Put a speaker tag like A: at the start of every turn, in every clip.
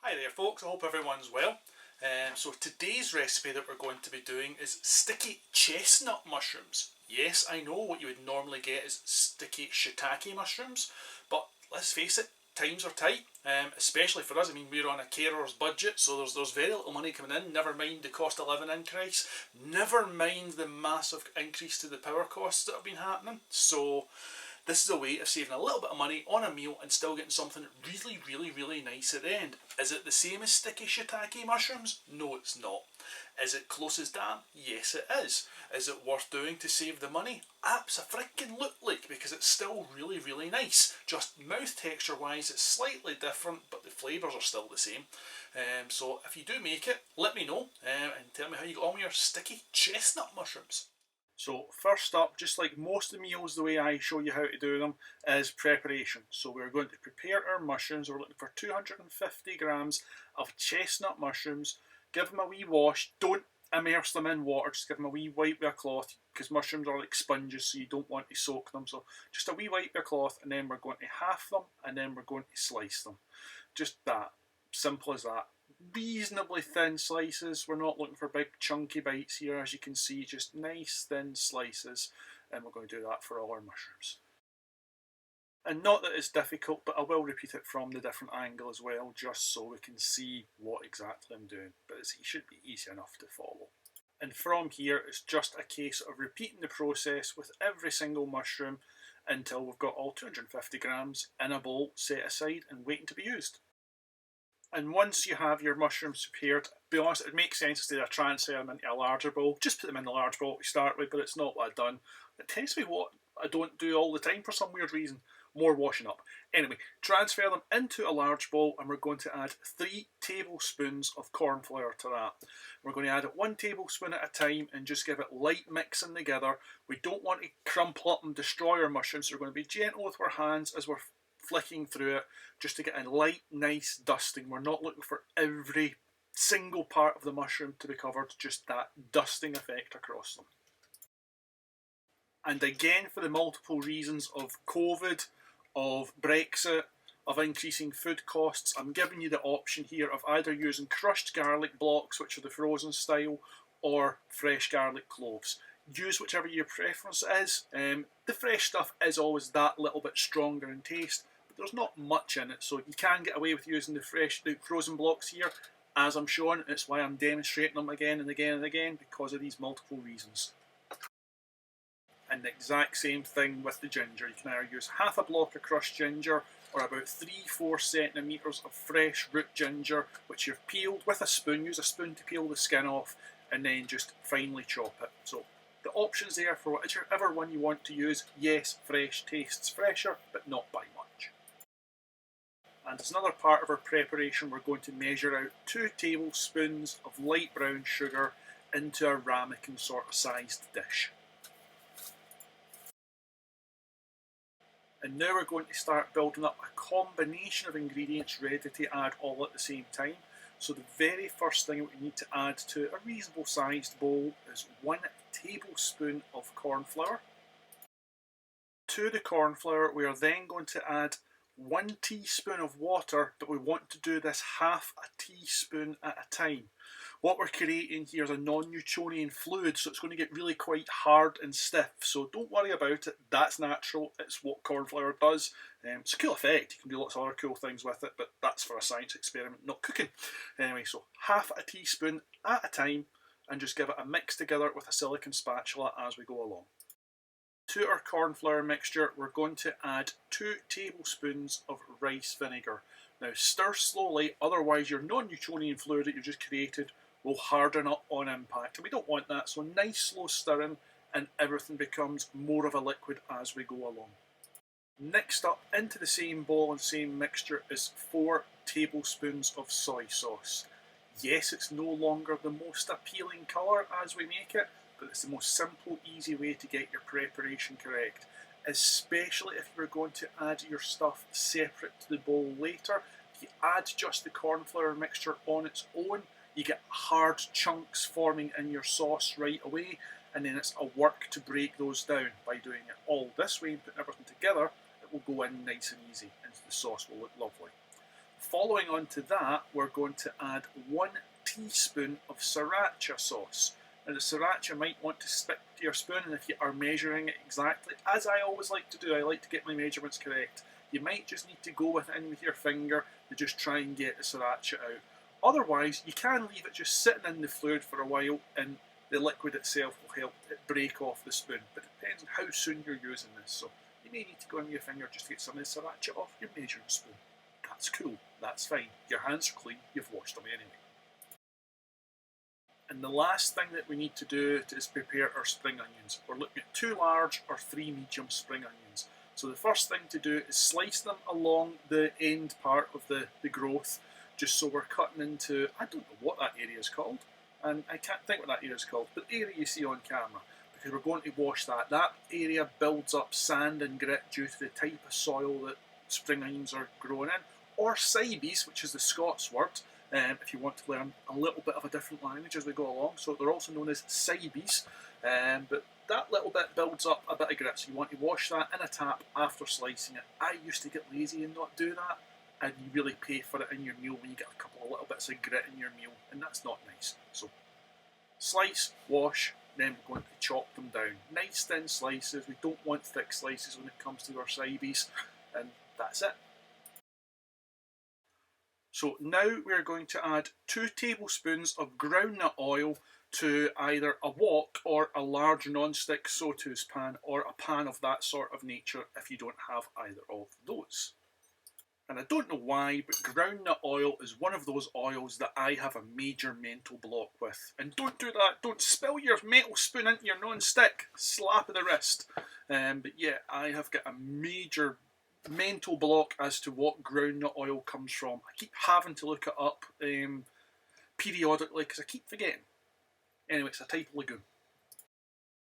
A: Hi there folks, I hope everyone's well. So today's recipe that we're going to be doing is sticky chestnut mushrooms. Yes, I know what you would normally get is sticky shiitake mushrooms, but let's face it, times are tight, especially for us. I mean, we're on a carer's budget, so there's very little money coming in, never mind the cost of living increase, never mind the massive increase to the power costs that have been happening. So this is a way of saving a little bit of money on a meal and still getting something really nice at the end. Is it the same as sticky shiitake mushrooms? No, it's not. Is it close as damn? Yes, it is. Is it worth doing to save the money? Abso-freaking-lutely, because it's still really nice. Just mouth texture wise, it's slightly different, but the flavours are still the same. So if you do make it, let me know and tell me how you got on with your sticky chestnut mushrooms. So first up, just like most of the meals, the way I show you how to do them is preparation. So we're going to prepare our mushrooms. We're looking for 250 grams of chestnut mushrooms. Give them a wee wash. Don't immerse them in water. Just give them a wee wipe with a cloth, because mushrooms are like sponges, so you don't want to soak them. So just a wee wipe with a cloth, and then we're going to half them, and then we're going to slice them. Just that. Simple as that. Reasonably thin slices. We're not looking for big chunky bites here, as you can see, just nice thin slices, and we're going to do that for all our mushrooms. And not that it's difficult, but I will repeat it from the different angle as well, just so we can see what exactly I'm doing, but it should be easy enough to follow. And from here it's just a case of repeating the process with every single mushroom until we've got all 250 grams in a bowl set aside and waiting to be used. And once you have your mushrooms prepared, to be honest, it makes sense instead of transfer them into a larger bowl. Just put them in the large bowl to start with, but it's not what I've done. It tends to be what I don't do all the time for some weird reason. More washing up. Anyway, transfer them into a large bowl, and we're going to add 3 tablespoons of corn flour to that. We're going to add it 1 tablespoon at a time and just give it light mixing together. We don't want to crumple up and destroy our mushrooms, so we're going to be gentle with our hands as we're flicking through it, just to get a light, nice dusting. We're not looking for every single part of the mushroom to be covered, just that dusting effect across them. And again, for the multiple reasons of COVID, of Brexit, of increasing food costs, I'm giving you the option here of either using crushed garlic blocks, which are the frozen style, or fresh garlic cloves. Use whichever your preference is. The fresh stuff is always that little bit stronger in taste, but there's not much in it, so you can get away with using the frozen blocks here, as I'm showing. It's why I'm demonstrating them again and again and again, because of these multiple reasons. And the exact same thing with the ginger. You can either use half a block of crushed ginger or about 3-4 centimetres of fresh root ginger, which you've peeled with a spoon. Use a spoon to peel the skin off, and then just finely chop it. So the options there for whichever one you want to use. Yes, fresh tastes fresher, but not by much. And as another part of our preparation, we're going to measure out 2 tablespoons of light brown sugar into a ramekin sort of sized dish. And now we're going to start building up a combination of ingredients ready to add all at the same time. So the very first thing we need to add to a reasonable sized bowl is 1 tablespoon of corn flour. To the corn flour, we are then going to add 1 teaspoon of water, but we want to do this half a teaspoon at a time. What we're creating here is a non-Newtonian fluid, so it's going to get really quite hard and stiff. So don't worry about it, that's natural, it's what corn flour does. It's a cool effect, you can do lots of other cool things with it, but that's for a science experiment, not cooking. Anyway, so half a teaspoon at a time, and just give it a mix together with a silicone spatula as we go along. To our corn flour mixture, we're going to add 2 tablespoons of rice vinegar. Now stir slowly, otherwise your non-Newtonian fluid that you've just created will harden up on impact, and we don't want that, so nice slow stirring and everything becomes more of a liquid as we go along. Next up, into the same bowl and same mixture is 4 tablespoons of soy sauce. Yes, it's no longer the most appealing colour as we make it, but it's the most simple, easy way to get your preparation correct, especially if you're going to add your stuff separate to the bowl later. If you add just the corn flour mixture on its own, you get hard chunks forming in your sauce right away, and then it's a work to break those down. By doing it all this way and putting everything together, it will go in nice and easy, and the sauce will look lovely. Following on to that, we're going to add 1 teaspoon of Sriracha sauce. Now the Sriracha might want to stick to your spoon, and if you are measuring it exactly, as I always like to do, I like to get my measurements correct. You might just need to go within with your finger to just try and get the Sriracha out. Otherwise, you can leave it just sitting in the fluid for a while, and the liquid itself will help it break off the spoon. But it depends on how soon you're using this, so you may need to go in with your finger just to get some of the Sriracha off your measuring spoon. That's cool, that's fine. Your hands are clean, you've washed them anyway. And the last thing that we need to do is prepare our spring onions. We're looking at 2 large or 3 medium spring onions. So the first thing to do is slice them along the end part of the growth, just so we're cutting into, I don't know what that area is called, and I can't think what that area is called, but the area you see on camera, because we're going to wash that. That area builds up sand and grit due to the type of soil that spring onions are grown in, or syboes, which is the Scots word, if you want to learn a little bit of a different language as we go along. So they're also known as syboes, but that little bit builds up a bit of grit, so you want to wash that in a tap after slicing it. I used to get lazy and not do that, and you really pay for it in your meal when you get a couple of little bits of grit in your meal, and that's not nice. So slice, wash, then we're going to chop them down. Nice thin slices, we don't want thick slices when it comes to our syboes, and that's it. So now we're going to add 2 tablespoons of groundnut oil to either a wok or a large non-stick sauteuse pan, or a pan of that sort of nature if you don't have either of those. And I don't know why, but groundnut oil is one of those oils that I have a major mental block with. And don't do that, don't spill your metal spoon into your non-stick, slap of the wrist. But yeah, I have got a major mental block as to what groundnut oil comes from. I keep having to look it up periodically because I keep forgetting. Anyway, it's a type of legume.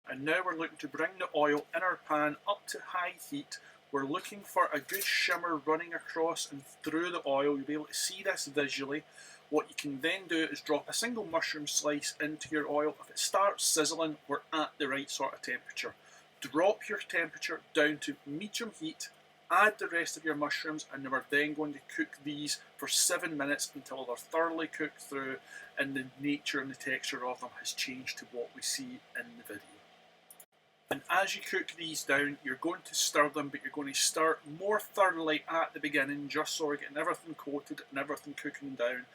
A: And now we're looking to bring the oil in our pan up to high heat. We're looking for a good shimmer running across and through the oil. You'll be able to see this visually. What you can then do is drop a single mushroom slice into your oil. If it starts sizzling, we're at the right sort of temperature. Drop your temperature down to medium heat. Add the rest of your mushrooms, and we're then going to cook these for 7 minutes until they're thoroughly cooked through and the nature and the texture of them has changed to what we see in the video. And as you cook these down, you're going to stir them, but you're going to stir more thoroughly at the beginning, just so we're getting everything coated and everything cooking down.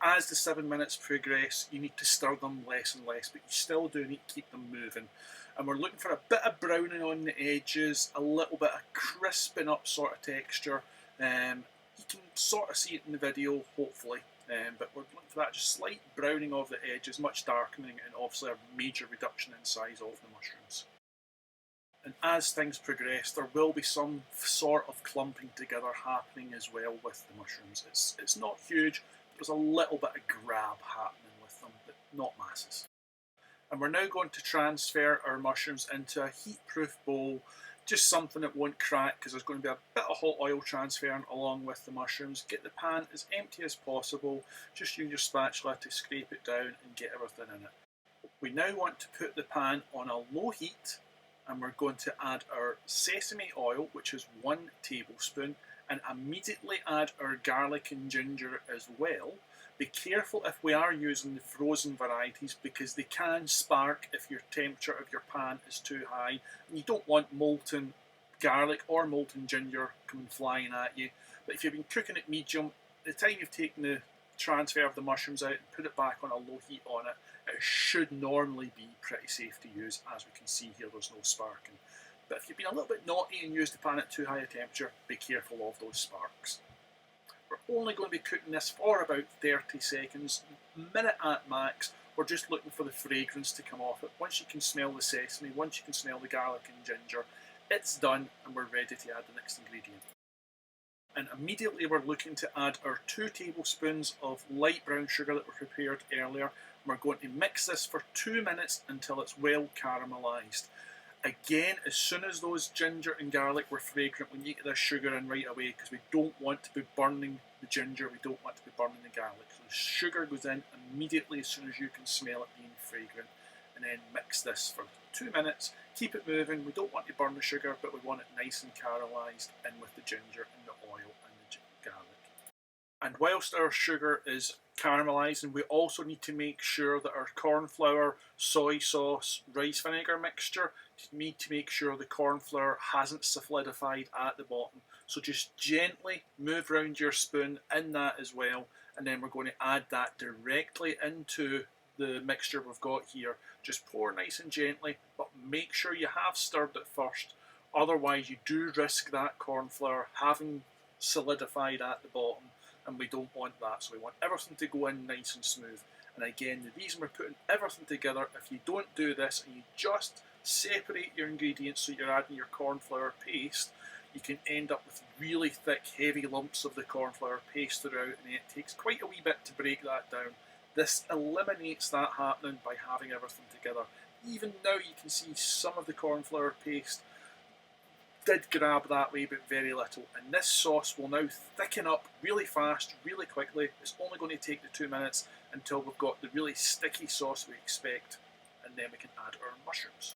A: As the 7 minutes progress, you need to stir them less and less, but you still do need to keep them moving. And we're looking for a bit of browning on the edges, a little bit of crisping up sort of texture. You can sort of see it in the video, hopefully, but we're looking for that just slight browning of the edges, much darkening, and obviously a major reduction in size of the mushrooms. And as things progress, there will be some sort of clumping together happening as well with the mushrooms. It's not huge, but there's a little bit of grab happening with them, but not masses. And we're now going to transfer our mushrooms into a heat-proof bowl, just something that won't crack because there's going to be a bit of hot oil transferring along with the mushrooms. Get the pan as empty as possible, just use your spatula to scrape it down and get everything in it. We now want to put the pan on a low heat, and we're going to add our sesame oil, which is 1 tablespoon, and immediately add our garlic and ginger as well. Be careful if we are using the frozen varieties because they can spark if your temperature of your pan is too high. And you don't want molten garlic or molten ginger coming flying at you. But if you've been cooking it medium, the time you've taken the transfer of the mushrooms out and put it back on a low heat on it, it should normally be pretty safe to use. As we can see here, there's no sparking. But if you've been a little bit naughty and used the pan at too high a temperature, be careful of those sparks. We're only going to be cooking this for about 30 seconds, minute at max. We're just looking for the fragrance to come off it. Once you can smell the sesame, once you can smell the garlic and ginger, it's done and we're ready to add the next ingredient. And immediately we're looking to add our 2 tablespoons of light brown sugar that we prepared earlier. We're going to mix this for 2 minutes until it's well caramelised. Again, as soon as those ginger and garlic were fragrant, we need to get this sugar in right away because we don't want to be burning the ginger, we don't want to be burning the garlic. So the sugar goes in immediately as soon as you can smell it being fragrant, and then mix this for 2 minutes. Keep it moving. We don't want to burn the sugar, but we want it nice and caramelised in with the ginger and the oil and the garlic. And whilst our sugar is caramelising, we also need to make sure that our cornflour, soy sauce, rice vinegar mixture, we need to make sure the cornflour hasn't solidified at the bottom. So just gently move around your spoon in that as well, and then we're going to add that directly into the mixture we've got here. Just pour nice and gently, but make sure you have stirred it first. Otherwise you do risk that cornflour having solidified at the bottom, and we don't want that. So we want everything to go in nice and smooth. And again, the reason we're putting everything together, if you don't do this and you just separate your ingredients so you're adding your cornflour paste, you can end up with really thick, heavy lumps of the cornflour paste throughout, and it takes quite a wee bit to break that down. This eliminates that happening by having everything together. Even now you can see some of the cornflour paste did grab that way, but very little. And this sauce will now thicken up really fast, really quickly. It's only going to take the 2 minutes until we've got the really sticky sauce we expect, and then we can add our mushrooms.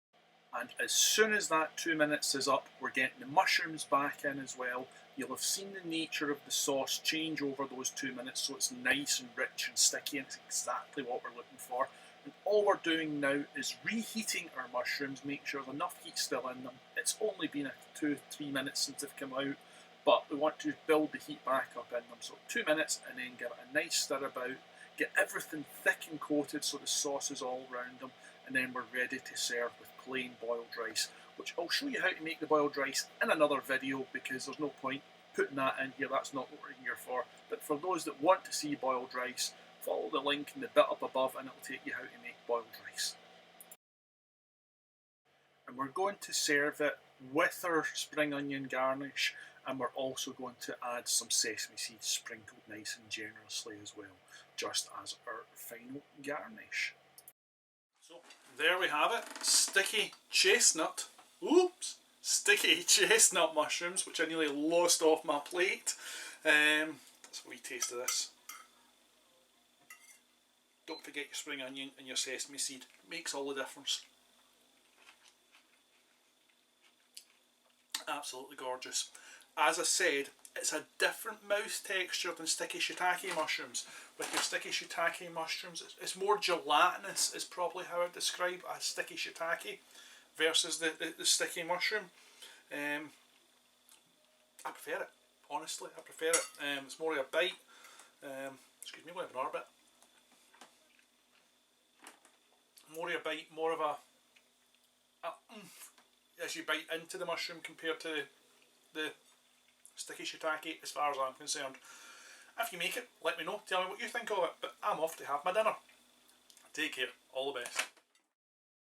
A: And as soon as that 2 minutes is up, we're getting the mushrooms back in as well. You'll have seen the nature of the sauce change over those 2 minutes, so it's nice and rich and sticky, and it's exactly what we're looking for. And all we're doing now is reheating our mushrooms, make sure there's enough heat still in them. It's only been 2-3 minutes since they've come out, but we want to build the heat back up in them. So 2 minutes, and then give it a nice stir about, get everything thick and coated so the sauce is all around them, and then we're ready to serve with plain boiled rice, which I'll show you how to make the boiled rice in another video, because there's no point putting that in here. That's not what we're here for. But for those that want to see boiled rice, follow the link in the bit up above and it'll take you how to make boiled rice. And we're going to serve it with our spring onion garnish, and we're also going to add some sesame seeds sprinkled nice and generously as well, just as our final garnish. So there we have it, sticky chestnut mushrooms, which I nearly lost off my plate. Let's have a wee taste of this. Don't forget your spring onion and your sesame seed, makes all the difference. Absolutely gorgeous. As I said, it's a different mouth texture than sticky shiitake mushrooms. With your sticky shiitake mushrooms, it's more gelatinous is probably how I'd describe a sticky shiitake versus the sticky mushroom. I prefer it, honestly, I prefer it. It's more of a bite. Excuse me, we'll have another bit. More of a bite, more of a as you bite into the mushroom compared to the sticky shiitake, as far as I'm concerned. If you make it, let me know, tell me what you think of it, but I'm off to have my dinner. Take care, all the best.